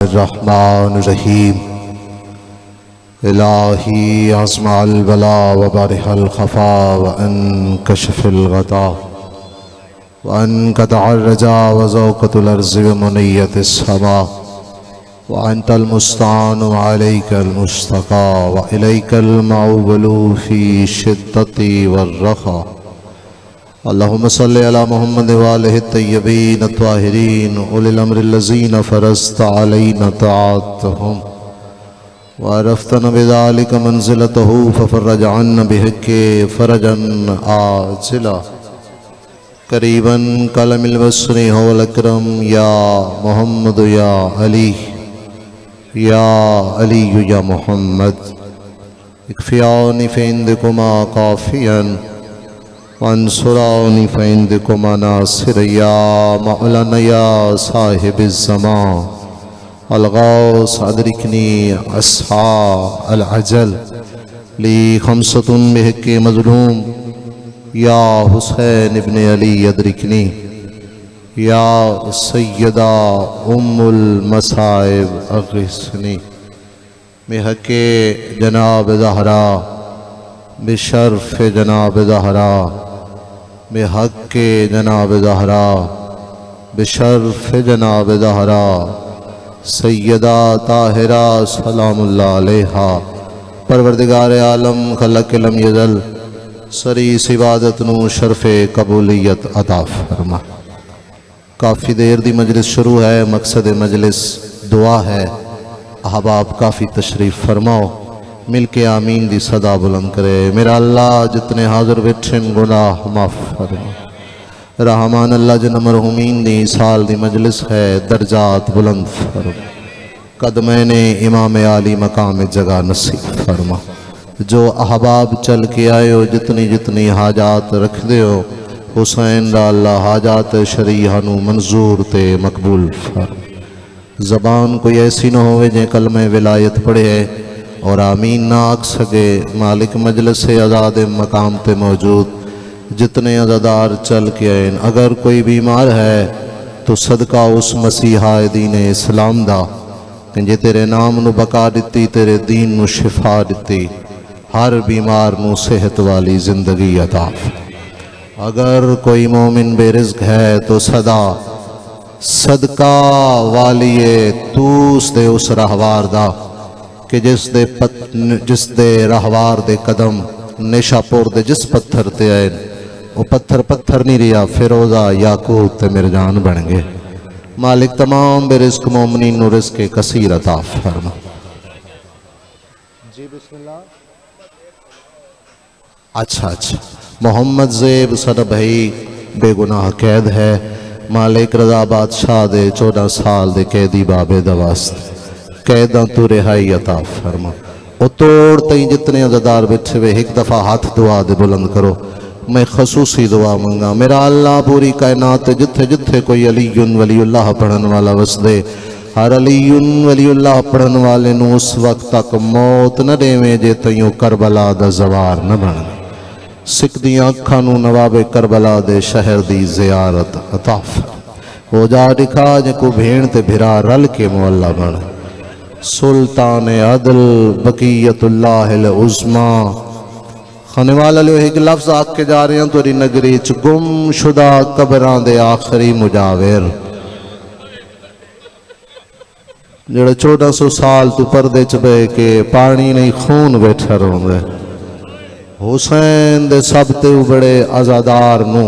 الرحمن الرحیم الہی عظم البلا وبارح الخفا وانکشف الغطا وانقطع الرجا وزوقت الارض ومنیت السماء وانت المستعان وعلیک المشتقى والیک المعول فی الشدۃ والرخاء اللہم صلی علی محمد وآلہ الطیبین الطاہرین اولی الامر الذین فرضت علینا طاعتهم وعرفتنا بذلك منزلته ففرج عنا بحق فرجا عاجلا قریبا کلم البصر هو الاکرم یا محمد یا علی یا محمد اکفیانی فعندکما قافیا وانصرانی فعندکما ناصر یا مولانا یا صاحب الزمان الغوث ادرکنی اسحاء العجل لی خمسۃ بحق مظلوم یا حسین ابن علی ادرکنی یا سیدہ ام المصائب اغثنی بحق جناب زہرا بشرف جناب زہرا بحق جناب زہرا بشرف جناب زہرا سیدہ طاہرہ سلام اللہ علیہا پروردگار عالم خلق لم یزل سری عبادت نو شرف قبولیت عطا فرما۔ کافی دیر دی مجلس شروع ہے، مقصد مجلس دعا ہے۔ احباب کافی تشریف فرماؤ، مل کے آمین دی صدا بلند کرے۔ میرا اللہ جتنے حاضر بیٹھن گناہ معاف فرما۔ رحمان اللہ جن مرحومین دی سال دی مجلس ہے، درجات بلند فرما۔ قدمین امام عالی مقام جگہ نصیب فرما۔ جو احباب چل کے آئے ہو، جتنی جتنی حاجات رکھ دے ہو، حسین دا اللہ حاجات شریحہ نو منظور تے مقبول فرما۔ زبان کوئی ایسی نہ ہوئے جن کلمہ ولایت پڑھے اور آمین نہ آکھ سکے۔ مالک مجلس آزاد مقام تے موجود جتنے عزادار چل کے آئین، اگر کوئی بیمار ہے تو صدقہ اس مسیحہ دین اسلام دا کہ جے تیرے نام نو بقا دیتی، تیرے دین نو شفا دیتی، ہر بیمار نو صحت والی زندگی عطا فرما۔ اگر کوئی مومن بے رزق ہے تو صدقہ والی توس دے اس رہوار دا کہ جس دے رہوار دے قدم نیشا پور دے جس پتھر تے آئے وہ پتھر نہیں رہا، فیروزہ یاقوت تے مرجان بن گئے۔ مالک تمام بے رزق مومنین نو رزق کثیر عطا فرما۔ جی بسم اللہ۔ اچھا محمد زیب سر بھائی بے گناہ قید ہے، مالک رضا بادشاہ دے 14 سال دے قیدی بابے دواست قیداں تو رہائی عطا فرما۔ او توڑ تئیں جتنے عزادار بیٹھے ہوئے ایک دفعہ ہاتھ دعا دے بلند کرو، میں خصوصی دعا منگا۔ میرا اللہ پوری کائنات جتھے جتھے کوئی علی ولی اللہ پڑھن والا وس دے، ہر علی ولی اللہ پڑھن والے نو اس وقت تک موت نہ دیویں جے تیوں کربلا دا زوار نہ بن۔ سکھ دیاں اکھاں نو نواب کربلا دے شہر دی زیارت عطا فرما۔ ہو جا دکھا جے کو بھیڑ تے بھرا رل کے مولا بن۔ سلطان عدل بقیت اللہ العظمیٰ خانے والا لو ایک لفظ آکھ کے جا رہے ہیں توری نگری چ گم شدہ قبران دے آخری مجاور، جڑا 1400 سال تو پردے چ بے کے پانی نہیں خون بیٹھا رہوں گے۔ حسین دے سب تے بڑے عزادار نو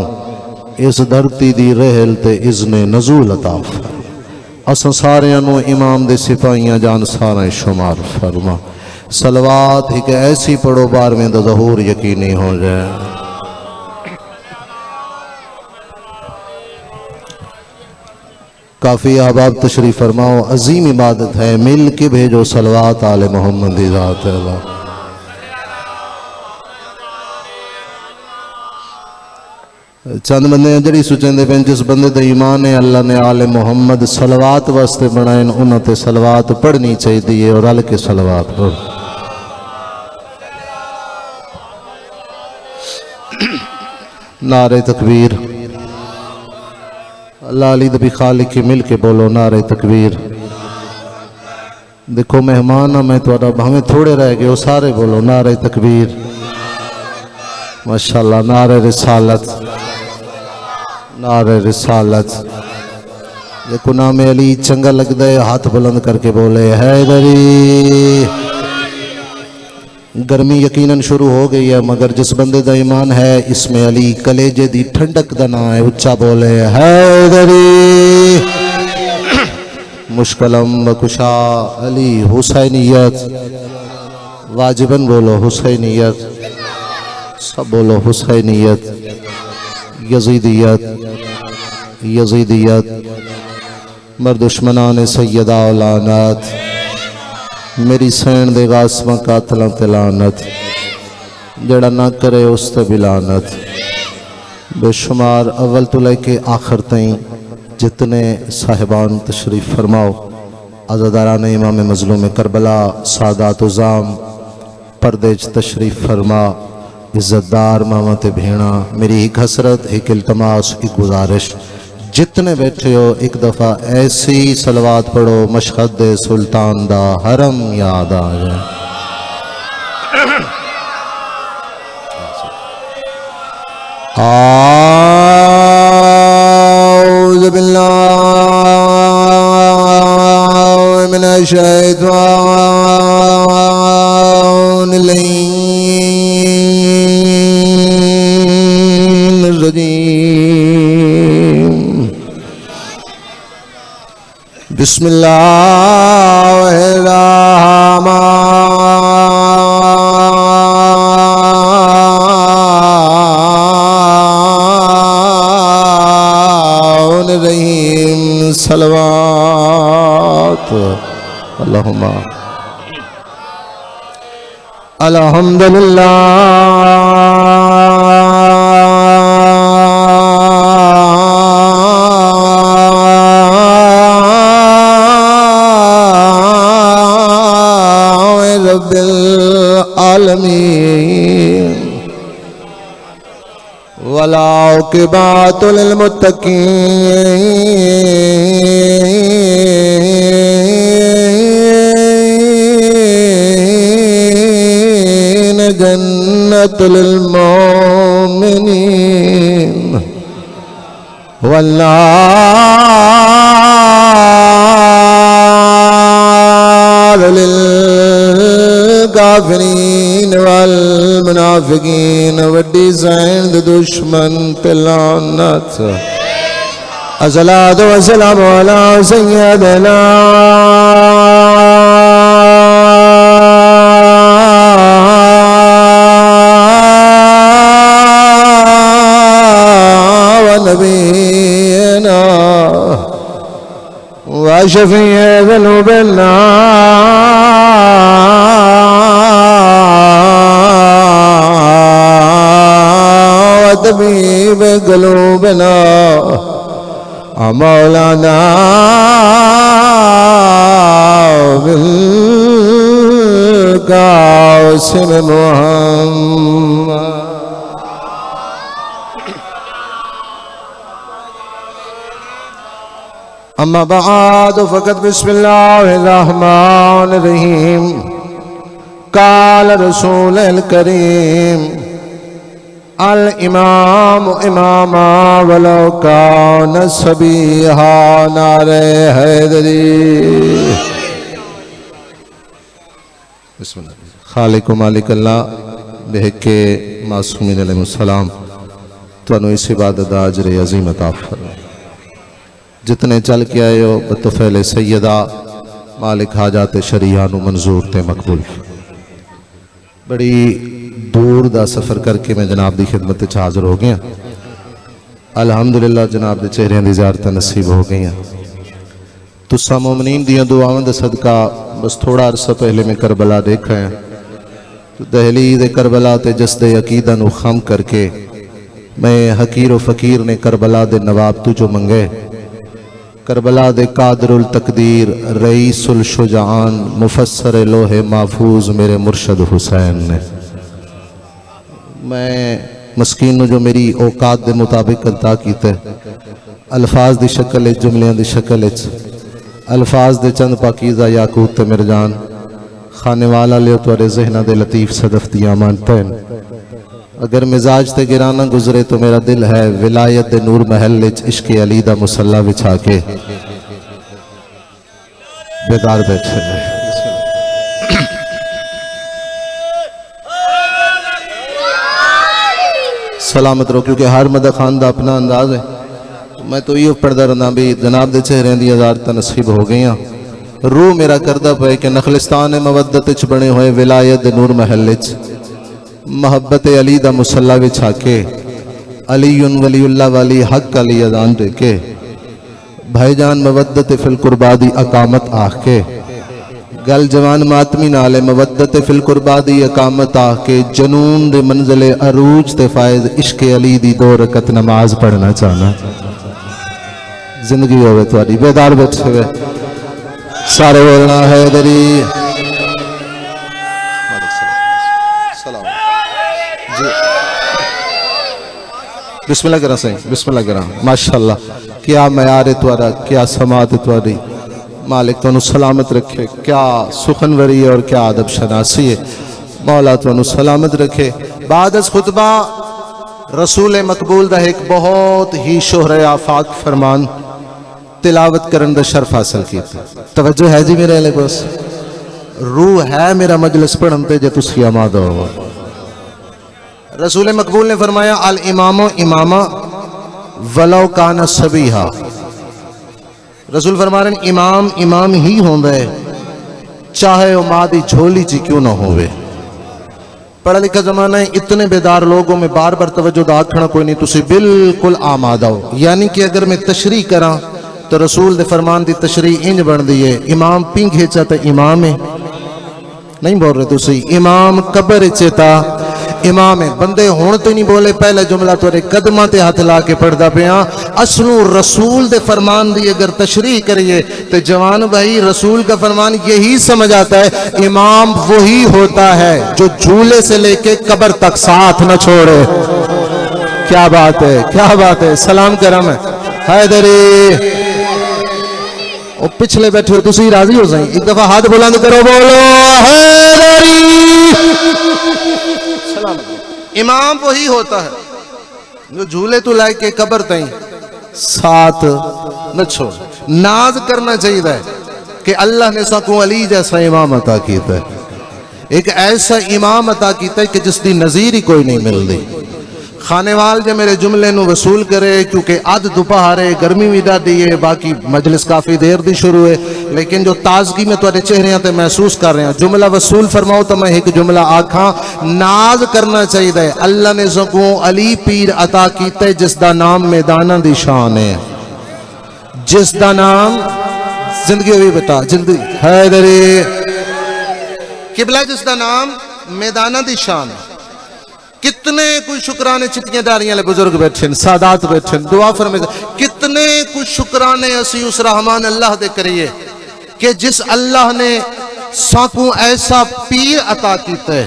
اس دھرتی دی رحل تے اذن نزول عطا فرما۔ اساں ساریاں نو امام دے سپاہیاں جان سارے شمار فرما۔ صلوات ہی کہ ایسی پڑھو بار میں دا ظہور یقینی ہو جائے۔ کافی احباب تشریف فرماؤ، عظیم عبادت ہے، مل کے بھیجو صلوات آل محمد دی ذات اللہ۔ چند بندے جڑی سوچیں دے پین جس بندے دے ایمان ہے اللہ نے آل محمد صلوات واسطے بنائیں، انہوں تے صلوات پڑھنی چاہی دیئے اور رل کے صلوات پڑھ۔ نعرہ تکبیر، اللہ علی دبی خالق کی مل کے بولو نعرہ تکبیر، دیکھو مہمان ہاں میں تھوڑا بھاویں تھوڑے رہ گئے ہو سارے بولو نعرہ تکبیر ماشاءاللہ نعرہ رسالت نعرہ رسالت دیکھو نام علی چنگا لگ دے ہاتھ بلند کر کے بولے حیدری گرمی یقیناً شروع ہو گئی ہے مگر جس بندے دا ایمان ہے اس میں علی کلیجے دی ٹھنڈک دا نا ہے اچھا بولے حیدری مشکلم بکشا علی حسینیت واجباً بولو حسینیت سب بولو حسینیت یزیدیت یزیدیت مردشمنان سیدہ اولانات میری سین دے غاسمہ قاتلہ تلانت جڑا نہ کرے اس تے بلانت بے شمار اول تو لے کے آخر تائیں جتنے صاحبان تشریف فرماؤ عزاداران امام مظلوم کربلا سادات وزام پردیج تشریف فرما عزتدار مامت بھینا میری ایک حسرت ایک التماس ایک گزارش جتنے بیٹھے ہو ایک دفعہ ایسی صلوات پڑھو مشہد سلطان دا حرم یاد آ جائے اعوذ باللہ من الشیطان الرجیم بسم اللہ الرحمن الرحیم صلوات اللہم الحمدللہ رب العالمین والعاقبۃ للمتقین جنت للمؤمنین والنار للکافرین والمنافقین والڈیزائن دشمن پہ لعنت الصلاۃ والسلام علی سیدنا ونبینا وشفیع ذنوبنا وطبیب قلوبنا مولانا بالقاسم محمد اما بعد فقط بسم اللہ الرحمن الرحیم قال رسول الکریم الامام اماما ولو کان صبیحا نعرہ حیدری بسم اللہ خالق و مالک اللہ بہک کے معصومین علیہ السلام تو انو اس عبادت اجر عظیم عطا فرمائے جتنے چل کے آئے ہو بطفیل سیدہ مالک حاجات شریعانو منظور تے مقبول بڑی دور دا سفر کر کے میں جناب دی خدمت حاضر ہو گیا الحمدللہ جناب دے چہرے دی زیارت نصیب ہو گئی تسا مومنین دیاں دعاواں دا صدقہ بس تھوڑا عرصہ پہلے میں کربلا دیکھا ہے تو دہلیز کربلا تے جسد عقیدہ نو خم کر کے میں حقیر و فقیر نے کربلا دے نواب تو جو منگے کربلا دے قادر التقدیر رئیس الشجعان مفسر لوح محفوظ میرے مرشد حسین نے میں مسکین جو میری اوقات دے مطابق عطا کیتے الفاظ دی شکل جملیاں دی شکل الفاظ دے چند پاکیزہ یاقوت تے مرجان خانے والا لے توارے ذہنہ دے لطیف صدف دیا مانتین اگر مزاج تے گرانا گزرے تو میرا دل ہے ولایت دے نور محل لچ عشق علی دا مسلح بچھا کے بیدار بیٹھے رہے سلامت رو کیونکہ ہر مدہ خان دا اپنا انداز ہے میں تو یہ پڑھدا رہنا بھی جناب دے چہرے دی ہزار تنصیب ہو گئی ہیں روح میرا کردہ پہ کہ نخلستان مودت چ بنے ہوئے ولایت نور محل چ محبت علی دا مسلح بچھا کے علی ولی اللہ والی حق علی اذان دے کے بھائی جان مودت فی القربا دی اقامت آہ کے گل جوان ماتمی نالے مودت فی القربا دی اقامت آہ کے جنون دے منزل عروج تے فائز عشق علی دی 2 رکعت نماز پڑھنا چاہنا زندگی ہوئے تواری بیدار بیٹھے ہوئے سارے بولنا ہے دری بسم اللہ کرا سہیں بسم اللہ کرا ماشاءاللہ کیا معیار توارا کیا سماعت تواری مالک تو انہوں سلامت رکھے کیا سخنوری ہے اور کیا عدب شناسی ہے مولا تو انہوں سلامت رکھے بعد از خطبہ رسول مقبول دا ایک بہت ہی شہر آفاق فرمان تلاوت کرن دا شرف حاصل کی توجہ ہے جی میرے لئے بس روح ہے میرا مجلس پڑھنتے جے تسی آماد ہو رسول مقبول نے فرمایا الامام امامہ ولو کان صبیحا رسول فرما رہے ہیں امام امام ہی ہوں دے چاہے وہ مادی جھولی جی کیوں نہ ہوئے پڑھا لکھا زمانہ ہے اتنے بیدار لوگوں میں بار بار توجہ دا کھڑا کوئی نہیں تسی بالکل آمادہ ہو یعنی کہ اگر میں تشریح کراں تو رسول دے فرمان دی تشریح انج بن دیئے امام پنگ ہیچا تا امام ہے نہیں بول رہے تسی امام قبر چیتا امام ہے بندے ہون تو نہیں بولے پہلے جملہ توڑے قدمہ تے ہاتھ لا کے پڑھ دا پیاں اصلو رسول دے فرمان دی اگر تشریح کریے تو جوان بھائی رسول کا فرمان یہی سمجھ آتا ہے امام وہی ہوتا ہے جو جھولے سے لے کے قبر تک ساتھ نہ چھوڑے کیا بات ہے سلام کرم ہے حیدری اور پچھلے بیٹھے ہو تسی راضی ہو جائیں ایک دفعہ ہاتھ بلند کرو بولو حیدری امام وہی ہوتا ہے جو جھولے تو لائے کے قبر تائیں ساتھ نہ چھوڑ ناز کرنا چاہیے کہ اللہ نے ساکوں علی جیسا امام عطا کیتا ہے ایک ایسا امام عطا کیتا ہے کہ جس دی نظیر ہی کوئی نہیں مل دی خانے وال جے میرے جملے نو وصول کرے کیونکہ آدھ دوپہارے گرمی بھی دا دیئے باقی مجلس کافی دیر دی شروع ہے لیکن جو تازگی میں توڑے چہرے ہیں محسوس کر رہے ہیں جملہ وصول فرماؤ تو میں ایک جملہ آکھاں ناز کرنا چاہیے دے اللہ نے سکوں علی پیر عطا کیتا ہے جس دا نام میدانہ دی شان ہے جس دا نام زندگی ہوئی بتا جلدی حیدری قبلہ جس دا نام میدانہ دی شان ہے کتنے کوئی شکرانے چتیاں داریاں لے بزرگ بیٹھیں سادات بیٹھیں دعا فرمائے کتنے کوئی شکرانے اسی اس رحمان اللہ دے کریے کہ جس اللہ نے ساکوں ایسا پیر عطا کیتا ہے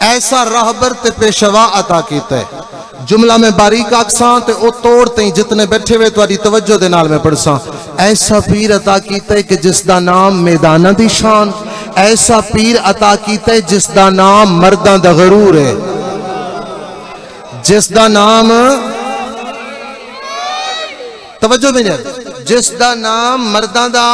ایسا راہبر تے پیشوا عطا کیتا ہے جملہ میں باریک آکساں تے او توڑتے ہیں جتنے بیٹھے ہوئے تواری توجہ دے نال میں پڑھساں ایسا پیر عطا کیتا ہے کہ جس دا نام میدانہ دی شان ایسا پیر عطا کیتا ہے جس دا نام مرداں دا غرور ہے جس دا نام توجہ میں جائے جس دا نام مردان دا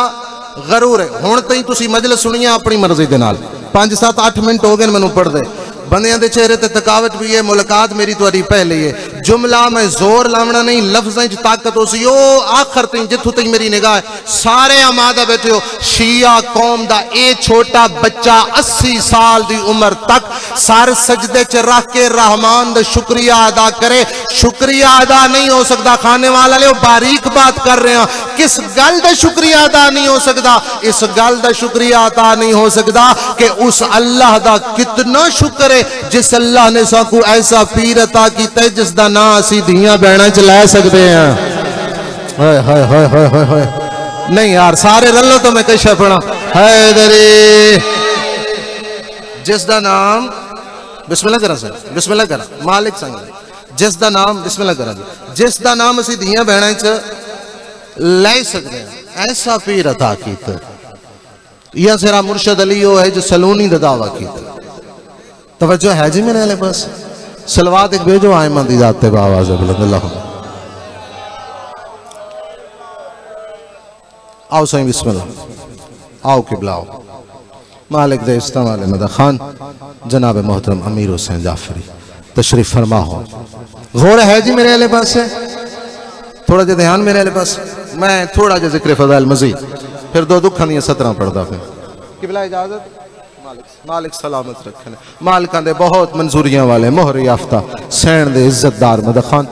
غرور ہے ہون تائیں تسی مجلس سنیا اپنی مرضی دے نال 5-7-8 منٹ ہو گئے میں نو پڑھ دے بندیاں دے چہرے تے تکاوٹ بھی ہے ملاقات میری تواری پہلے ہے جملہ میں زور لامنا نہیں لفظیں جو طاقت ہو سی آخر تین جتھو تین میری نگاہ ہے سارے آمادہ بیٹھے ہو شیعہ قوم دا اے چھوٹا بچہ 80 سال دی عمر تک سار سجدے چ رکھ کے رحمان دا شکریہ ادا کرے شکریہ ادا نہیں ہو سکتا کھانے والا لے باریک بات کر رہے ہیں کس گل دا شکریہ ادا نہیں ہو سکتا اس گل دا شکریہ ادا نہیں ہو سکتا کہ اس اللہ دا کتنا شکر ہے جس اللہ نے ساکو ایسا پیر عطا کیتا ہے جس دا نا اسی دھیاں بہنا چلائے سکتے ہیں نہیں یار سارے رلو تو میں کئی شفنا حیدری جس دا نام بسم اللہ کرا سر بسم اللہ کرا مالک سنگ جس دا نام بسم اللہ کرا جس دا نام اسی دھیاں بہنا لے سکتے ہیں ایسا پیر عطا کیتا یا سرا مرشد علی وہ ہے جو سلونی دا دعویٰ کیتا توجہ ہے جی میرے علیہ پاس سلوات ایک بھیجو آئمہ دی ذات تے باواز بلند اللہ آؤ سائیں بسم اللہ آؤ قبلہ آؤ مالک دے استعمال مدہ خان جناب محترم امیر حسین جعفری تشریف فرما ہو غور ہے جی میرے علیہ پاس ہے تھوڑا جا دھیان میرے علیہ پاس میں تھوڑا جا ذکر فضائل مزید پھر دو دکھا نہیں 17 پڑھتا پھر قبلہ اجازت مالک سلامت رکھنے مالکان دے بہت منظوریاں والے مہر یافتہ سین دے عزت دار مدہ خان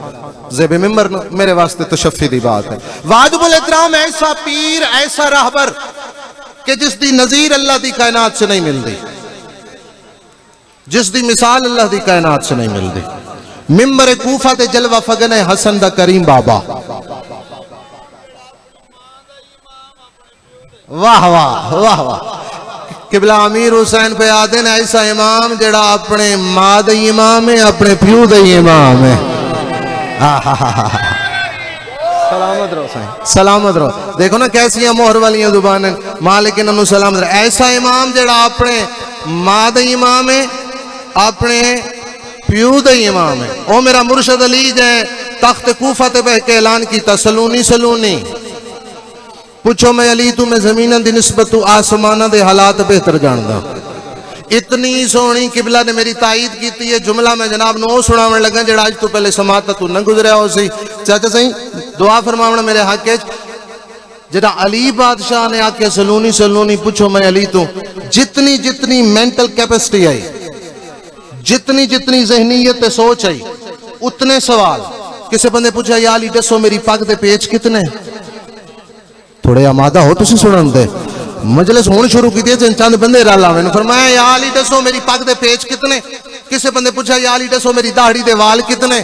زیب ممبر میرے واسطے تشفی دی بات ہے واجب الاحترام ایسا پیر ایسا راہبر کہ جس دی نظیر اللہ دی کائنات سے نہیں مل دی جس دی مثال اللہ دی کائنات سے نہیں مل دی ممبر کوفہ تے جلوہ فگن حسن دا کریم بابا واہ واہ واہ واہ قبلہ امیر حسین پہ آدن ایسا امام جڑا اپنے ماں دے امام ہے اپنے پیو دے امام ہے سلامت رہو سائیں سلامت رہو دیکھو نا کیسی ہیں مہر والیاں زبانیں مالک انہوں سلامت رہو ایسا امام جڑا اپنے ماں دے امام ہے اپنے پیو دے امام ہے او میرا مرشد علی جائے تخت کوفہ تے بہ کے اعلان کیتا سلونی سلونی پوچھو میں علی تو میں زمینہ دی نسبت تو آسمانہ دے حالات بہتر جاندہ اتنی سونی قبلہ نے میری تائید کیتی ہے جملہ میں جناب نو سناونے لگا جڑا آج تو پہلے سماعتا تو نہ گزریا ہو سی چاہتا سہی دعا فرماونا میرے حق کے جڑا علی بادشاہ نے آکے سلونی سلونی پوچھو میں علی تو جتنی جتنی مینٹل کیپیسٹی آئی جتنی جتنی ذہنیت سوچ آئی اتنے سوال کسے بندے پوچھا یا علی دسو میری پاک دے پیچ کتنے تھوڑے آمادہ ہو تسی سنن دے مجلس ہون شروع کی دیئے چند بندے رالا میں نے فرمایا یا علی دسو میری پاک دے پیچ کتنے کسے بندے پوچھا یا علی دسو میری داڑھی دے وال کتنے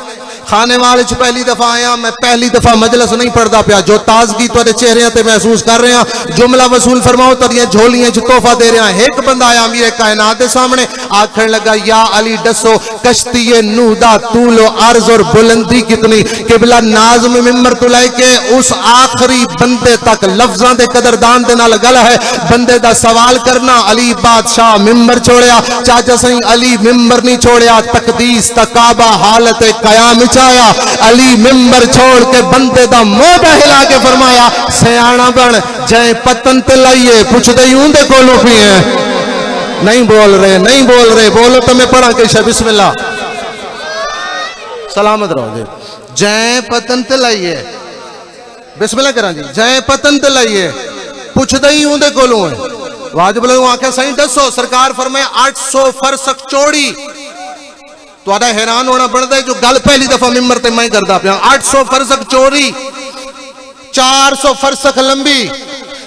کھانے والے پہلی دفعہ آیا میں پہلی دفعہ مجلس نہیں پڑھتا پیا جو تازگی تو چہرے تے محسوس کر رہے ہیں جملہ وصول فرماؤ تریاں جھولیاں جو تحفہ دے رہے ہیں ایک بندہ آیا امیر کائنات دے سامنے آکھر لگا یا علی دسو کشتی نوح دا طول و عرض اور بلندی کتنی قبلہ نازم ممبر تو لائے کے اس آخری بندے تک لفظاں دے قدردان دے نال گل ہے بندے دا سوال کرنا علی بادشاہ ممبر چھوڑیا چاچا سہی علی ممبر نہیں چھوڑیا تقدیس تکابہ حالت قیام چایا علی ممبر چھوڑ کے بندے دا موڈا ہلا کے فرمایا سیانا بن جائیں پتن تے لائیے پوچھ دے یوں دے کولو پی ہیں نہیں بول رہے بولو تو میں پڑھا کہ بسم اللہ سلامت رہو جی جائیں پتن تے لائیے بسم اللہ کران جی جائیں پتن تے لائیے پوچھ دے یوں دے کولو ہیں واجب لگوں آنکھیں صحیح دسو سرکار فرمائے 800 فرسخ چوڑی تو آدھا حیران ہونا پڑتا ہے جو گل پہلی دفعہ ممبر تے میں کردا پیا 800 فرسخ چوڑی 400 فرسخ لمبی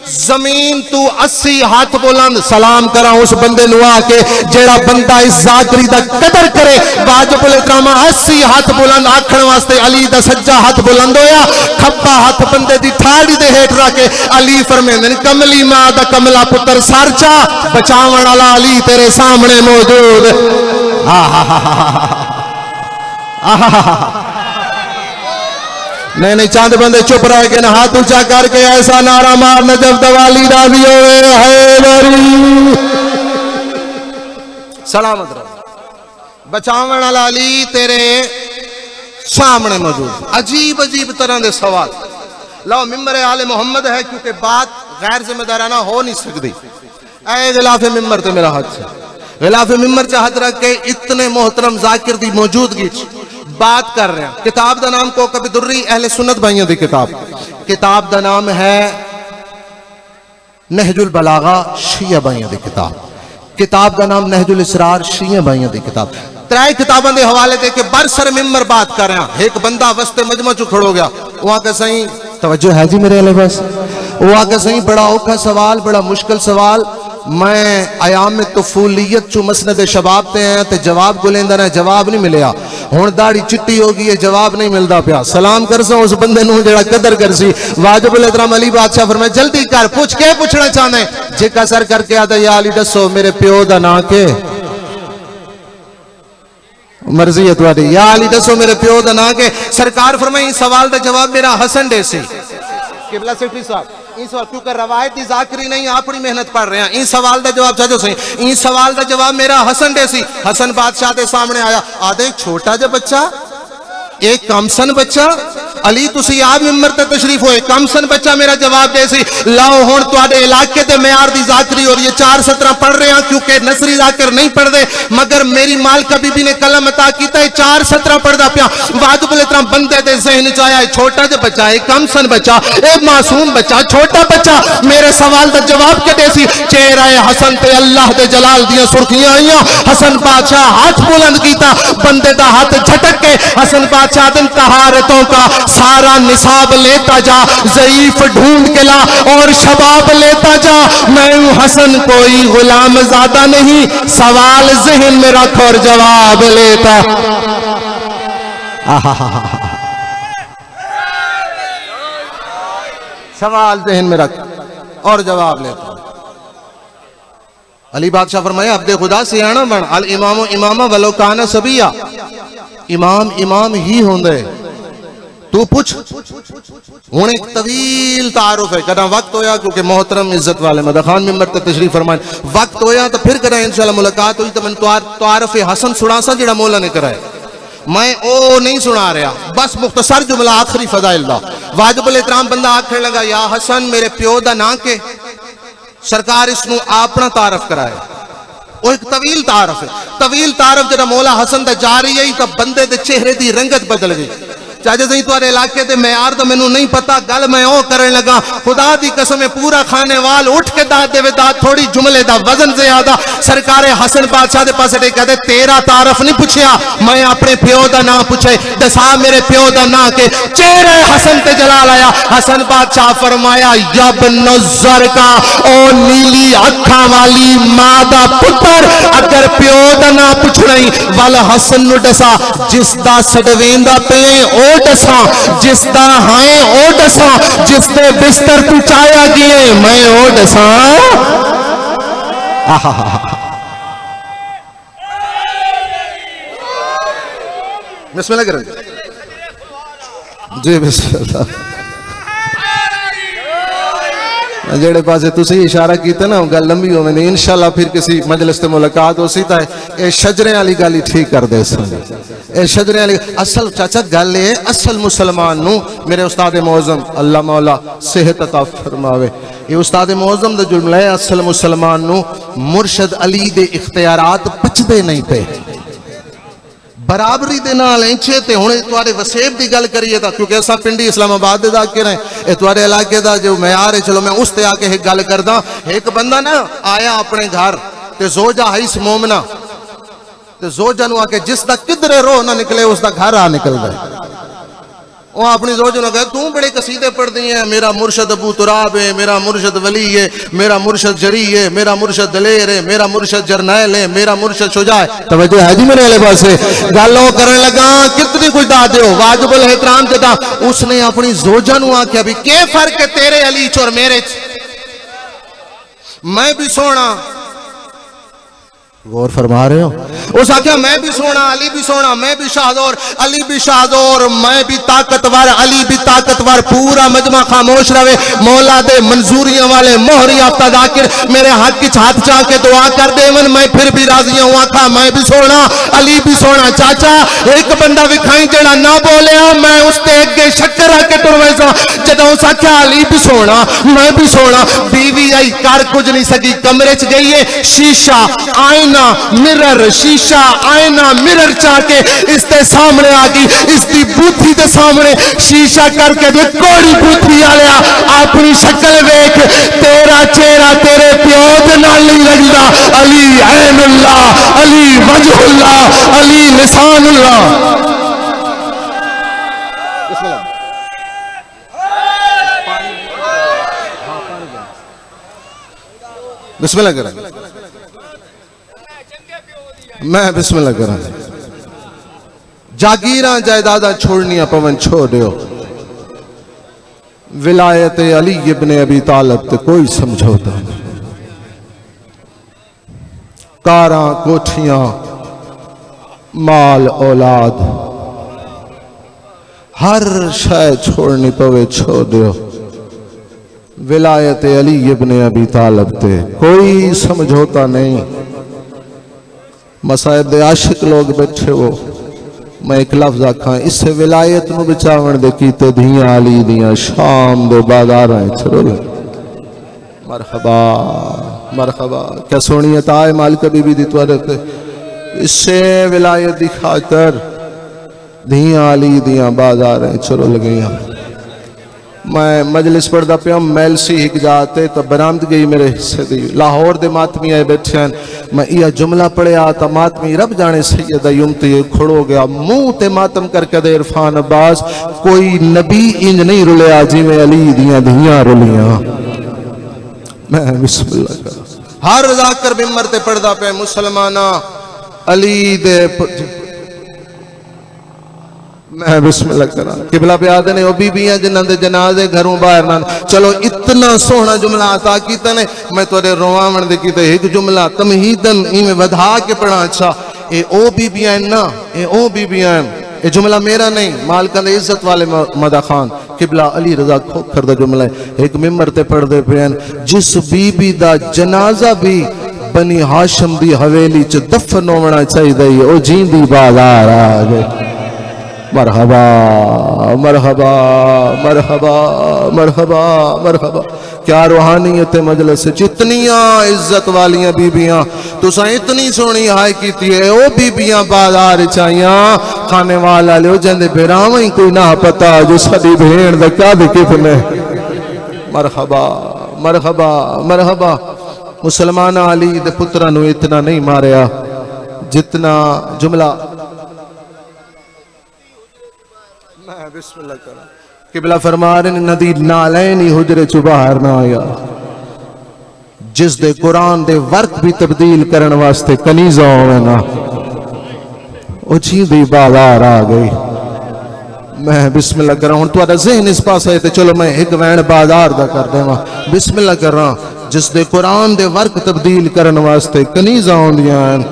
زمین تو 80 ہاتھ بلند سلام کرا اس بندے نو آ کے جیڑا بندہ اس ذاکری دا قدر کرے واجب الاحترام 80 ہاتھ بلند آکھن واسطے علی دا سجا ہاتھ بلند ہویا کھپا ہاتھ بندے دی تھاڑی دے ہیٹ رکھے علی فرمیندے کملی ماں دا کملا پتر سارچا بچاون والا علی تیرے سامنے موجود نہیں چاند بندے چپ رہے کہ نہ ہاتھ اونچا کر کے ایسا نعرہ مارنا جب دوالی راضی ہوئے حیدری سلامت رہو بچاون والا علی تیرے سامنے موجود عجیب عجیب طرح دے سوال لو ممبر آل محمد ہے کیونکہ بات غیر ذمہ دارانہ ہو نہیں سکتی اے غلاف ممبر تے میرا ہاتھ سے غلاف ممبر چاہت رکھ کے اتنے محترم ذاکر دی موجودگی بات کر رہے ہیں کتاب دا نام کو کبھی دری اہل سنت بھائیوں دی کتاب دا نام ہے نہج البلاغہ شیعہ بھائیوں دی کتاب دا نام نہج الاسرار شیعہ بھائیوں دی کتاب ترائے کتابوں دے حوالے دے کے برسر ممبر بات کر رہے ہیں ایک بندہ وسط مجمع چو کھڑو گیا وہاں کا صحیح توجہ ہے جی میرے علیہ بس وہاں کا صحیح بڑا اوکھا سوال بڑا مشکل سوال میں ایام طفولیت چو مسند شباب تے ہیں تے جواب گلیندر ہے جواب نہیں ملیا ہون داڑی چٹی ہوگی ہے جواب نہیں ملدا پیا سلام کر سا اس بندے نو جڑا قدر کر سی واجب الاحترام علی بادشاہ فرمائے جلدی کر پوچھ کے پوچھنا چاہنے جے کا سر کر کے آدھا یا علی دسو میرے پیو دا نا کے مرضی ہے تواڈی یا علی دسو میرے پیو دا نا کے سرکار فرمائے سوال دا جواب میرا حسن دے سی قبلہ سیٹھی صاحب این سوال کیونکہ روایتی ذاکری نہیں اپنی محنت پڑھ رہے ہیں این سوال دا جواب چاہو سی این سوال دا جواب میرا حسن دے سی حسن بادشاہ دے سامنے آیا آدھے ایک چھوٹا جا بچہ ایک کمسن بچہ علی تسی آپ ممبر تے تشریف ہوئے کمسن بچہ میرا جواب دے سی لاؤ ہون تو آدھے علاقے تے معیار دی ذاکری اور یہ 4 سطرہ پڑھ رہے ہیں کیونکہ نصری ذاکر نہیں پڑھ دے مگر میری مالکہ بی بی نے کلم عطا کیتا ہے 4 سطرہ پڑھ دا پیا واجب الاترام بندے دے ذہن چاہیا ہے چھوٹا جا بچہ ایک کمسن بچہ ایک معصوم بچہ چھوٹا بچہ میرے سوال دا جواب کے دے سی چہرہ حسن تے اللہ دے جلال دیا سرخیاں آئیاں حسن بادشاہ ہاتھ بلند کیتا بندے دا ہاتھ جھٹک کے حسن بادشاہ دن طہارتوں کا سارا نصاب لیتا جا ضعیف ڈھونڈ کے لا اور شباب لیتا جا میں ہوں حسن کوئی غلام زادہ نہیں سوال ذہن میں رکھ اور جواب لیتا سوال ذہن میں رکھ اور جواب لیتا علی بادشاہ فرمایا عبد خدا سیانا بن الامام امامہ ولو کانا سبیہ امام امام ہی ہوندے تو پوچھ ہون ایک طویل تعارف ہے کہنا وقت ہویا کیونکہ محترم عزت والے مدخان ممبر تے تشریف فرمائیں وقت ہویا تو پھر کہنا انشاءاللہ ملاقات ہوئی تو میں تعارف حسن سنا سا جڑا مولا نے کرائے میں او نہیں سنا رہا بس مختصر جملہ آخری فضائل دا واجب الاترام بندہ آکھنے لگا یا حسن میرے پیو دا نا کے سرکار اس نو اپنا تعارف کرائے وہ ایک طویل تعارف ہے طویل تعارف جڑا مولا حسن دا جاری ہے تب بندے دے چہرے دی رنگت بدل گئی چاہے زہیں توارے علاقے دے معیار تو میں نو نہیں پتا گل میں او کرنے لگا خدا دی قسم پورا کھانے وال اٹھ کے داد دے داد تھوڑی جملے دا وزن زیادہ سرکار حسن بادشاہ دے پاس اٹھے کہتے تیرا تعارف نہیں پوچھیا میں اپنے پیو دا نا پوچھے دسا میرے پیو دا نا کے چہرے حسن تے جلال آیا حسن بادشاہ فرمایا یبن الزر کا او نیلی اکھاں والی ماں دا پتر اگر پیو دا نا پوچھ رہی والا حسن نو دسا جس دا سڑوین دا پہ او ڈساں جس دا ہائیں او ڈساں جس دے بستر تو چایا گئے میں او ڈساں بسم اللہ کریں جی بسم اللہ جڑے پاسے تسی اشارہ کیتے نا گل لمبی ہو میں نے انشاءاللہ پھر کسی مجلس تے ملاقات ہو سیتا ہے اے شجرے والی گل ٹھیک کر دے سن اے شجرے والی اصل چاچا گل ہے اصل مسلمان نو میرے استاد معظم اللہ مولا صحت عطا فرماوے یہ استاد معظم دا جملہ ہے اصل مسلمان نو مرشد علی دے اختیارات پچدے نہیں پہ برابری دے نال اینچے تے ہونے توارے وسیب دی گل کریے تھا کیونکہ ایسا پنڈی اسلام آباد دے ذاکر ہیں اے توارے علاقے دا جو معیار ہے چلو میں اس تے آکے ایک گل کردہ ایک بندہ نا آیا اپنے گھر تے زوجہ حیث مومنہ تے زوجہ نو آکے جس دا کدرے روح نہ نکلے اس دا گھر آ نکل گئے وہ اپنی زوجہ نے کہا تم بڑے قصیدے پڑھ دی ہیں میرا مرشد ابو تراب ہے میرا مرشد ولی ہے میرا مرشد جری ہے میرا مرشد دلیر ہے میرا مرشد جرنیل ہے میرا مرشد شجاع ہے توجہ ہے جی میرے والے پاس سے گالوں کرنے لگا کتنی کچھ دا دیو واجب الاحترام جدا اس نے اپنی زوجہ نو آکھیا بھی کیا فرق ہے تیرے علی چ اور میرے چ میں بھی سونا غور فرما رہے ہو اس آکھیا میں بھی سونا علی بھی سونا میں بھی شاہدور علی بھی شاہدور میں بھی طاقتور علی بھی طاقتور پورا مجمع خاموش رہے مولا دے منظوریاں والے مہری آفتہ ذاکر میرے حق کی چھات چاہ کے دعا کر دے من میں پھر بھی راضی ہوں آکھا میں بھی سونا علی بھی سونا چاچا ایک بندہ وکھائیں جڑا نہ بولیا میں اس تے اگے شکر آ کے ٹر ویسا جدوں اس آکھیا علی بھی سونا میں بھی سونا بیوی آئی کار کچھ نہیں سکی کمرے چ گئی ہے شیشہ آئینہ مرر شیشہ آئینہ مرر چاہ کے اس دے سامنے آگی اس دی بوتھی دے سامنے شیشہ کر کے دے کوڑی بوتھی آلیا اپنی شکل ویک تیرا چہرہ تیرے پیود نال نہیں لگتا علی عین اللہ علی وجہ اللہ علی لسان اللہ بسم اللہ کریں میں بسم اللہ کریں جاگیراں جائیداداں چھوڑنیاں پون چھوڑ دیو ولایت علی ابن ابی طالب تے کوئی سمجھوتا کاراں کوٹھیاں مال اولاد ہر شے چھوڑنی پوے چھوڑ دیو ولایت علی ابن ابی طالب تے کوئی سمجھوتا نہیں. مسائب دے عاشق لوگ بیٹھے ہو، میں ایک لفظ آکھاں، اس سے ولایت نو بچاون دے کیتے دھیاں علی دیاں شام دے بازاراں چھڑو لے. مرحبا مرحبا، کیا سونی عطا ہے مالکہ بی بی دی توارے تے. اس سے ولایت دی خاطر دھیاں علی دیاں بازاراں چھڑو لگیاں. میں مجلس پڑھدا پیا میلسی ہک جاتے تو برامد گئی میرے حصے دی. لاہور دے ماتمی آئے بیٹھے ہیں، میں یہ جملہ پڑھیا تا ماتمی رب جانے سیدہ یمتی کھڑو گیا منہ تے ماتم کر کے دے عرفان عباس کوئی نبی انج نہیں رلیا جی میں علی دیاں دھیاں رلیاں. میں بسم اللہ کر ہر رضا کر بمر تے پڑھدا پیا مسلمانہ علی دے میں بسم اللہ کرا قبلہ پہ آدھے نے وہ بی بیاں جنہاں دے جنازے گھروں باہر نہ. چلو اتنا سونا جملہ عطا کیتا نے میں توڑے روامن دے کیتے ایک جملہ تمہیدن میں ودھا کے پڑھا. اچھا اے او بی بیاں نا، اے او بی بیاں، اے جملہ میرا نہیں مالکہ دے عزت والے مدہ خان قبلہ علی رضا کھوکھر دا جملہ ہے. ایک ممبر تے پڑھ دے پہن جس بی بی دا جنازہ بھی بنی ہاشم دی حویلی چ دفن ہونا چاہی دے او جیندی بازار آگئے. مرحبا مرحبا مرحبا مرحبا مرحبا. کیا روحانیت مجلس جتنیاں عزت والیاں بیبیاں تساں اتنی سونی ہائے کیتی ہے. او بیبیاں بازار چاہیاں کھانے والا لے ہو جاندے بیراویں کوئی نہ پتا جو سڑی بھین دا کیا دے کتنے. مرحبا مرحبا مرحبا. مسلمان علی دے پترانو اتنا نہیں ماریا جتنا جملہ بسم اللہ کرا. قبلہ فرما رہے ہیں ندی نالینی حجرے چو باہر نہ آیا جس دے قرآن دے ورق بھی تبدیل کرن واسطے کنیزہ ہوئے نا او جی دی بازار آ گئی. میں بسم اللہ کر رہا ہوں تو آدھا ذہن اس پاس ہے تو چلو میں ایک وین بازار دا کر دے ماں بسم اللہ کر رہا ہوں جس دے قرآن دے ورق تبدیل کرن واسطے کنیزہ ہوں دیاں ہیں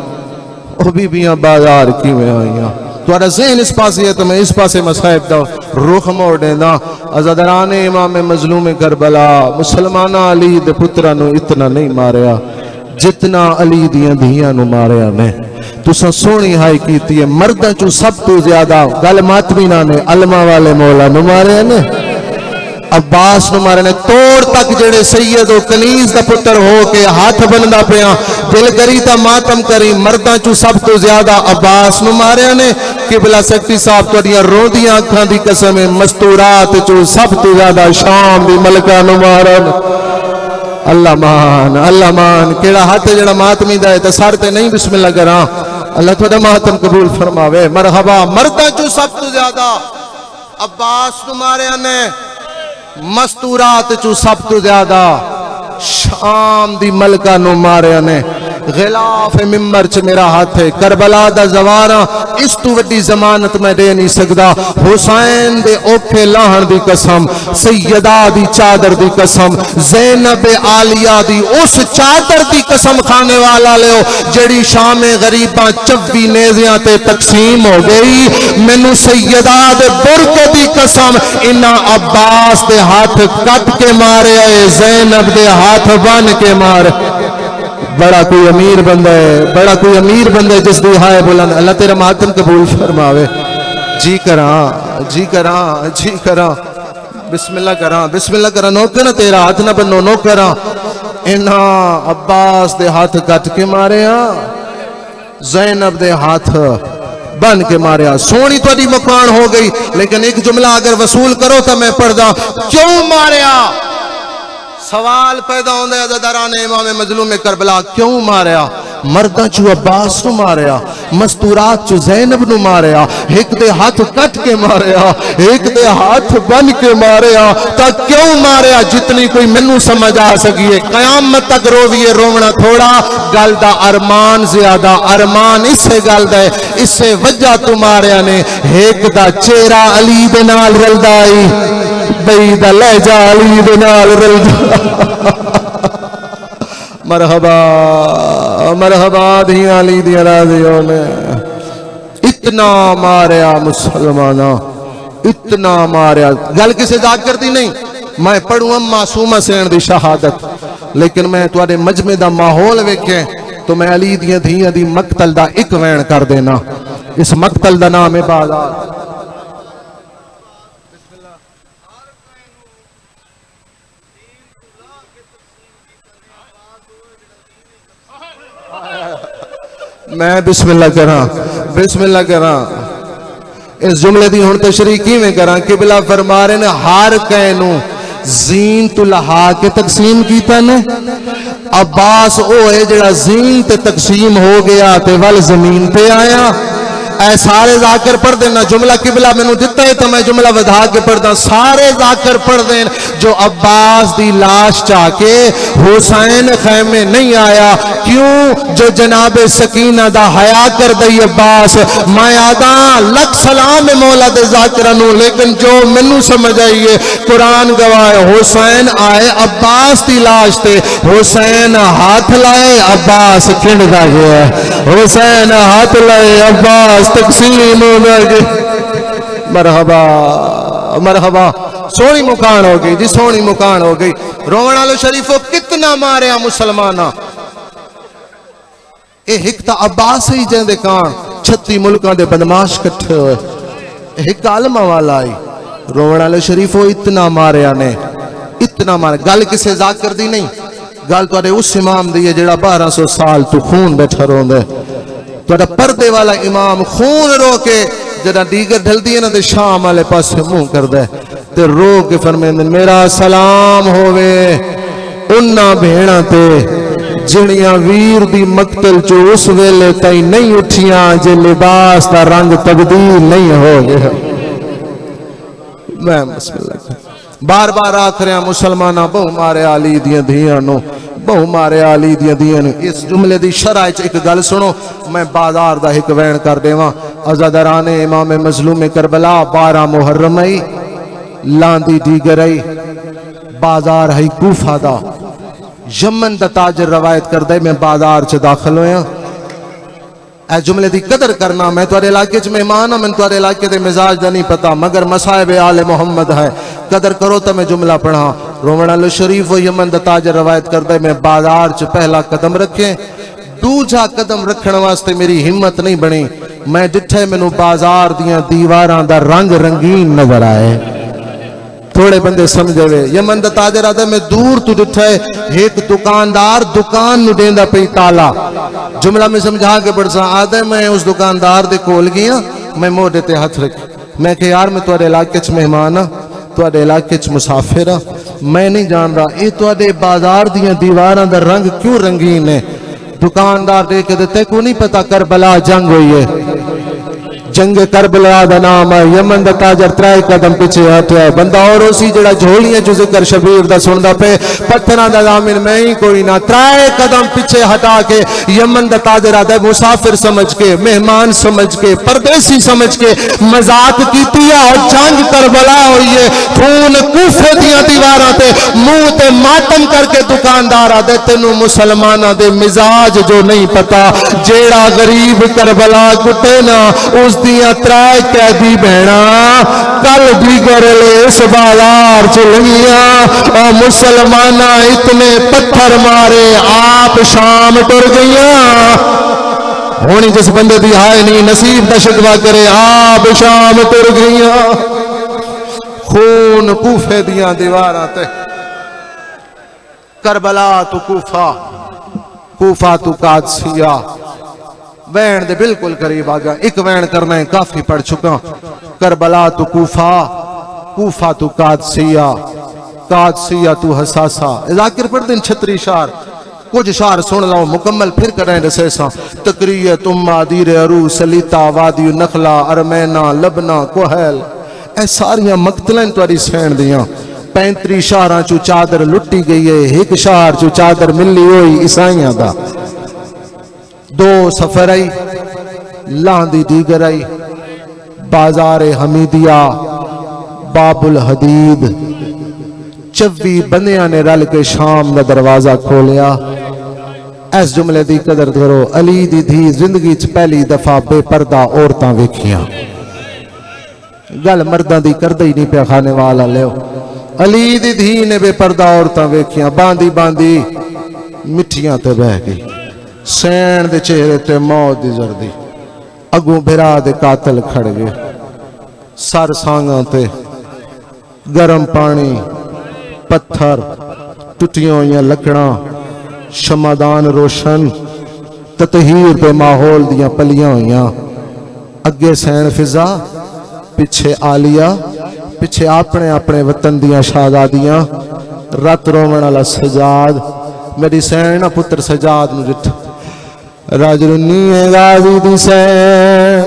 او بی بیاں بازار کی میں آئیاں. تو آدھا ذہن اس پاس ہے تو میں اس پاس مسائب دا روح موڑ دینا. ازادران امام مظلوم کربلا مسلمانہ علی دے پترانو اتنا نہیں ماریا جتنا علی دیاں دھیاں نو ماریا نے. تساں سونی ہائی کیتی ہے مردہ چو سب تو زیادہ گل ماتمینہ نے علمہ والے مولا نو ماریا نے عباس نو مارے نے توڑ تک جڑے سید و کنیز دا پتر ہو کے ہاتھ بندہ پیا دل کری تا ماتم کری مردہ چو سب تو زیادہ عباس نو مارے نے. قبلہ سکتی صاحب تو دیا رو دیاں کھاں دی قسم مستورات چو سب تو زیادہ شام دی ملکہ نو مارے. اللہ مان کیڑا ہاتھ جڑا ماتمی دا ہے تا سارتے نہیں بسم اللہ کران اللہ تھوڑا ماتم قبول فرماوے. مرحبا. مردہ چو سب تو زیادہ عباس نو مارے نے مستورات چو سب تو زیادہ شام دی ملکہ نو مارے نے. غلاف ممبر چ میرا ہاتھ ہے کربلا دا زوارا اس تو وڈی ضمانت میں دے نہیں سکدا. حسین دے اوکھے لاہن دی قسم سیدہ دی چادر دی قسم زینب عالیہ دی اس چادر دی قسم کھانے والا لے ہو جڑی شام غریباں 24 نیزیاں تے تقسیم ہو گئی. مینو سیدہ دے برکے دی قسم انہاں عباس دے ہاتھ کٹ کے مارے زینب دے ہاتھ بن کے مارے. بڑا کوئی امیر بندہ ہے بڑا کوئی امیر بندہ ہے جس دی ہائے بلند اللہ تیرا ماتم قبول فرماوے. جی کراں جی کراں جی کراں بسم اللہ کراں بسم اللہ کراں. نوکر تیرا ہاتھ نہ بنو نوکراں انہاں عباس دے ہاتھ کٹ کے مارے ہاں زینب دے ہاتھ بن کے مارے ہاں. سونی تو دی مکان ہو گئی لیکن ایک جملہ اگر وصول کرو تو میں پڑھ دا کیوں مارے ہاں. سوال پیدا ہوندے عزاداران امام مظلوم کربلا کیوں ماریا. مردہ چو عباس نو ماریا مستورات چو زینب نو ماریا ایک دے ہاتھ کٹ کے ماریا ایک دے ہاتھ بن کے ماریا. تا کیوں ماریا جتنی کوئی منو سمجھ آ سکیے. قیامت تک رویے رونا تھوڑا گل دا ارمان زیادہ ارمان اس سے گل دے اس سے وجہ تمہارے نے ایک دا چہرہ علی دے نال رلدائی بئی دا لہجہ علی دے نال رلدائی. مرحبا مرحبا دھیاں علی دیا راضیوں نے اتنا ماریا مسلمانہ اتنا ماریا. گل کسے ذات کرتی نہیں میں پڑھوں معصومہ سین دی شہادت لیکن میں تواڈے مجمع دا ماحول ویکھے تو میں علی دیاں دھیاں دی مقتل دا ایک وین کر دینا اس مقتل دا نام ہے بازار میں بسم اللہ کراں اس جملے دی ہن تشریح کیویں کراں قبلہ فرما رہے نے ہر کینو زین تو لہا کے تقسیم کیتا نے عباس او ہے جڑا زین تے تقسیم ہو گیا تے ول زمین تے آیا اے سارے ذاکر پڑھ دینا جملہ قبلہ میں نے دیتا ہے تو میں جملہ ودھا کے پڑھ دا سارے ذاکر پڑھ دین جو عباس دی لاش چاہ کے حسین خیمے نہیں آیا کیوں جو جناب سکینہ دا حیا کر دی عباس میں آدھاں لکھ سلام مولا دے ذاکرانو لیکن جو منو سمجھ آئیے قرآن گواہ حسین آئے عباس دی لاش تے حسین ہاتھ لائے عباس کھنڈ دا گیا حسین ہاتھ لائے عباس تقسیم ہو گئے مرحبا سونی مکان ہو گئی جی سونی مکان ہو گئی رومن آلو شریفو کتنا ماریا مسلمانہ اے ہکتا عباس ہی جہاں دے کان 36 ملکان دے بدماش کٹھے ہوئے ایک عالمہ والا آئی رومن آلو شریفو اتنا ماریا نے اتنا ماریا گل کسے ذاکر دی نہیں گل تو اس امام دیئے جڑا 1200 سال تو خون بیٹھا رون دے تو پردے والا امام خون رو کے جڑا دیگر ڈھل دیئے نا دے شام والے پاس سے منہ کر دے تے رو کے فرمیندن میرا سلام ہوئے انہا بھیڑا تے جنیاں ویر دی مقتل جو اس ویلے تائی نہیں اٹھیاں جے لباس دا رنگ تبدیل نہیں ہو گیا میں بسم اللہ بار بار آخریاں مسلمانہ بہو مارے علی دیاں دھیاں نو بہو مارے علی دیاں دھیاں نو اس جملے دی شرح ایک گل سنو میں بازار دا ایک وین کر دے وہاں عزادران امام مظلوم کربلا 12 محرم آئی لاندی دیگر آئی بازار ہے کوفہ دا یمن دا تاجر روایت کر دے میں بازار چھ داخل ہویا اے جملے دی قدر کرنا میں توارے علاقے چھ مہمان ہوں میں توارے علاقے دے مزاج دا نہیں پتا مگر مصائب آل محمد ہے قدر کرو تا میں جملہ پڑھا رومن آلو شریف و یمن دا تاجر روایت کر دے میں بازار چھ پہلا قدم رکھیں دوجا قدم رکھنے واسطے میری ہمت نہیں بنی میں ڈٹھے میں نو بازار دیاں دیواران دا رنگ رنگین نظر آئے تھوڑے بندے سمجھے ہوئے یمن دا تاجر آدھے میں دور تو ڈٹھے ایک دکاندار دکان نو دیندہ پئی تالا جملہ میں سمجھا کے پڑھ سا آدھے میں اس دکاندار دے کول گیا میں موڑے تے ہاتھ رکھ میں کہ یار میں توڑے علاقے چھ مہمانا توڑے علاقے چھ مسافرہ میں نہیں جان رہا اے توڑے بازار دیاں دیواراں دا رنگ کیوں رنگین ہے دکاندار دے کے دیتے کو نہیں پتا کربلا جنگ ہوئی ہے جنگ کربلا دا نام ہے یمن دا تاجر 3 قدم پیچھے ہٹیا ہے بندہ اور اسی جڑا جھولیاں جو ذکر شبیر دا سندا پہ پتھراں دا ضامن میں ہی کوئی نہ 3 قدم پیچھے ہٹا کے یمن دا تاجر آدھا مسافر سمجھ کے مہمان سمجھ کے پردیسی سمجھ کے مذاق کیتی ہے اور جنگ کربلا ہوئی ہے خون کوفے دیاں دیواراں تے منہ تے ماتم کر کے دکاندار آدھے تینوں مسلماناں دے مزاج جو نہیں پتا جیڑا غریب کربلا کٹے نا اس دیاں 3 قیدی بہنا کل دیگر لے اس بازار چلنیاں اور مسلمانہ اتنے پتھر مارے آپ شام ٹر گئیاں ہونی جس بندے دی ہائے نہیں نصیب دا شکوہ کرے آپ شام ٹر گئیاں خون کوفے دیاں دیواراں تے کربلا تو کوفہ تو قادسیہ وین دے بالکل قریب آگا ایک وین کرنا ہے کافی پڑھ چکا کربلا تو کوفہ تو قادسیہ تو حساسہ ذاکر پڑھ دن 36 شعر کچھ شعر سن لاؤں مکمل پھر کریں رسے سا تقریت امہ دیر عروس سلیتا وادی نخلا ارمینا لبنا کوہل اے ساریاں مقتلیں تواری سین دیاں 35 شعراں چو چادر لٹی گئی ہے ایک شعر چو چادر ملی ہوئی عیسائیاں دا 2 سفر آئی لاندی دیگر آئی بازار حمیدیہ باب الحدید 24 بندیاں نے رل کے شام دا دروازہ کھولیا اس جملے دی قدر کرو علی دی دھی زندگی چ پہلی دفعہ بے پردہ عورتاں ویکھیاں گل مرداں دی کردے ہی نہیں پیا کھانے والا لیو علی دی دھی نے بے پردہ عورتاں ویکھیاں باندھی باندھی مٹھیاں تے بہ گئی سین دے چہرے تے موت دی زردی اگوں بھرا دے قاتل کھڑ گئے سر سانگاں تے گرم پانی پتھر ٹٹیاں ہوئیاں لکڑاں شمعدان روشن تطہیر پہ ماحول دیاں پلیاں ہوئیاں اگے سین فضا پیچھے عالیہ پیچھے اپنے اپنے وطن دیاں شہزادیاں رات رومن والا سجاد میری سین پتر سجاد نو جٹ راجرنی غازی دی سین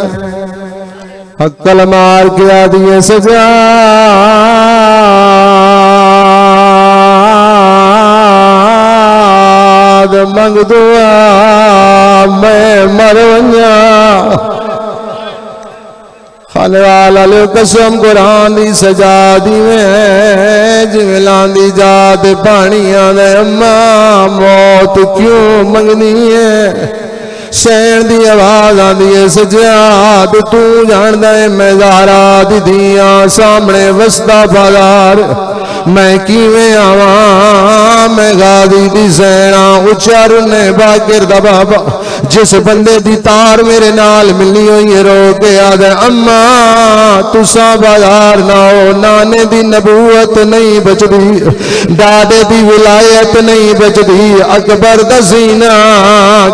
عقل مار گیا دیے سجاد منگ دعا میں مرونیا خالوال علیہ قسم قرآن دی سجادی میں جملان دی جات پانیاں دے اماں موت کیوں منگنی ہے سین دی آواز آندی ہے سجاد تو جاندہ ہے میں زہرا دی دیاں سامنے وسطہ بازار میں کیویں آواں میں غازی دی سینہ اچھارنے باکر دا بابا جس بندے دی تار میرے نال ملی ہوئی ہے رو کے آدھے اماں تسا بازار نہ ہو نانے دی نبوت نہیں بچ دی ڈاڈے دی ولایت نہیں بچ دی اکبر دا زینہ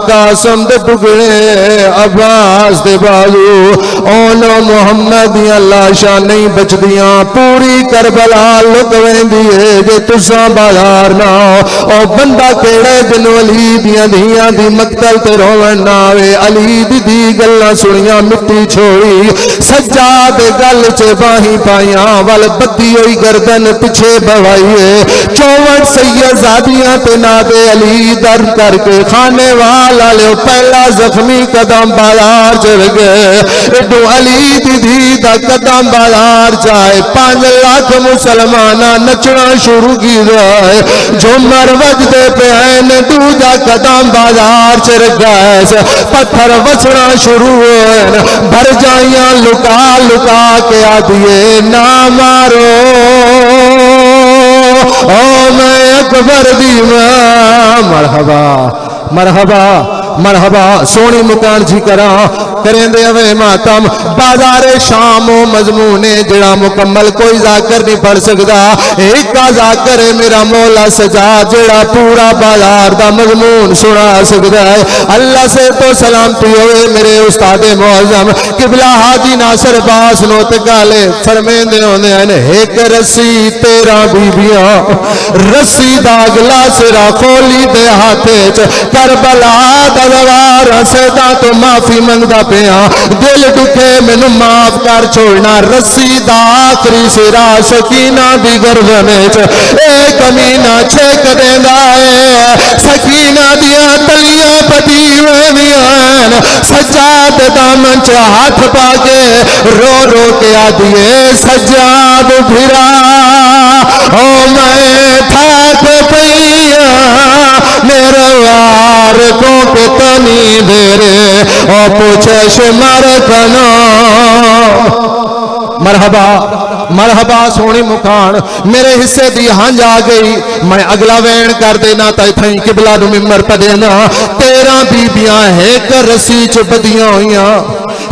قاسم دے ٹکڑے عباس دے بازو اونو محمد دی اللہ شاہ نہیں بچ دیاں پوری کربلا لکویں دیئے جے تسا بازار نہ ہو او بندہ کیڑے جن علی دیاں دیاں دی مقتل تے روون ناوے علی دی دی گلہ سنیاں مٹی چھوڑی سجاد گل چے باہی پائیاں وال بدی ہوئی گردن پچھے بوائیے 64 سیدزادیاں تے نادے علی در کر کے کھانے والا لے پہلا زخمی قدم بازار چل گئے ایڈو علی دی دی دا قدم بازار جائے 5 لاکھ مسلمانہ نچنا شروع کی جائے جو مروج دے پہ این دوجہ قدم بازار چل گئے پتھر وچنا شروع ہوئے بھر جائیاں لکا لکا کے آدھیے نہ مارو او میں اکبر دیواں مرحبا مرحبا مرحبا سونی مکان جی کریں دے ہوئے ماتم بازار شام و مضمون جڑا مکمل کوئی ذاکر نہیں پڑھ سکتا ایک کا ذاکر ہے میرا مولا سجاد جڑا پورا بازار دا مضمون سنا سکتا ہے اللہ سے تو سلامتی ہوئے میرے استاد معظم قبلہ حاجی ناصر باس نوتکالے فرمین دے ہونے ہیں ایک رسی 13 بیبیاں رسی داغلا سرا کھولی دے ہاتھے کربلا دوار سیدہ تو معافی منگدہ پیا دل دکھے میں معاف کر چھوڑنا رسی دا آخری سرا سکینہ دی گردنچ ایک امینہ چھیک دیندہ ہے سکینہ دیا تلیاں پتی ویمیان سجاد دامن چا ہاتھ پاکے رو رو کے آدھیے سجاد بھرا او میں تھاک پئیا میرے وار کو پتنی دھیرے او پوچھے شمار کنا مرحبا مرحبا سونی مکان میرے حصے دی ہنج آ گئی میں اگلا وین کر دینا تا تھیں قبلہ نو ممبر پہ دینا 13 بیبیاں ایک رسی چ بدیاں ہوئیاں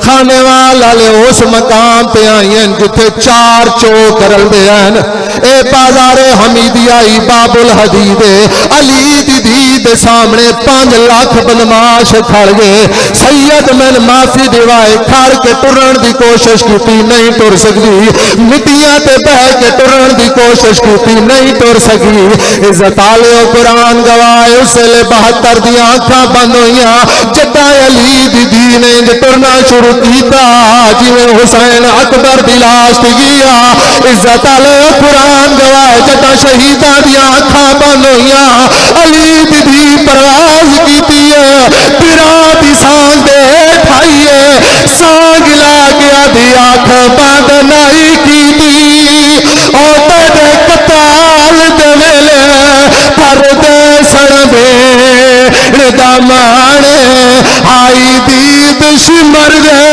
کھانے والا لے اس مقام پہ آئیں جتے 4 چوک رل دے ہیں اے بازار حمیدیائی باب الحدید علی دی دید سامنے 5 لاکھ بدماش کھڑ گئے سید من معافی دیوائے کھڑ کے ٹرن دی کوشش کیتی نہیں ٹر سکتی مٹیاں تے بہ کے ٹرن دی کوشش کیتی نہیں ٹر سکی عزت علی و قرآن گواہ اسے لے 72 دی آنکھاں بند ہوئیاں جٹا علی دی دینے ٹرنا شروع کیتا جیویں حسین اکبر دی لاش تے گیا عزت علی و قرآن گواہ جٹا شہیداں دی آنکھاں بند ہوئیاں علی دی دی پرواز کیتی ہے پیرا دی سانگ دے ٹھائیے سانگ لا گیا دی آنکھ بند نہیں کیتی او تے قتال دے ویلے پر دے سڑ دامانے آئی دید شمر دے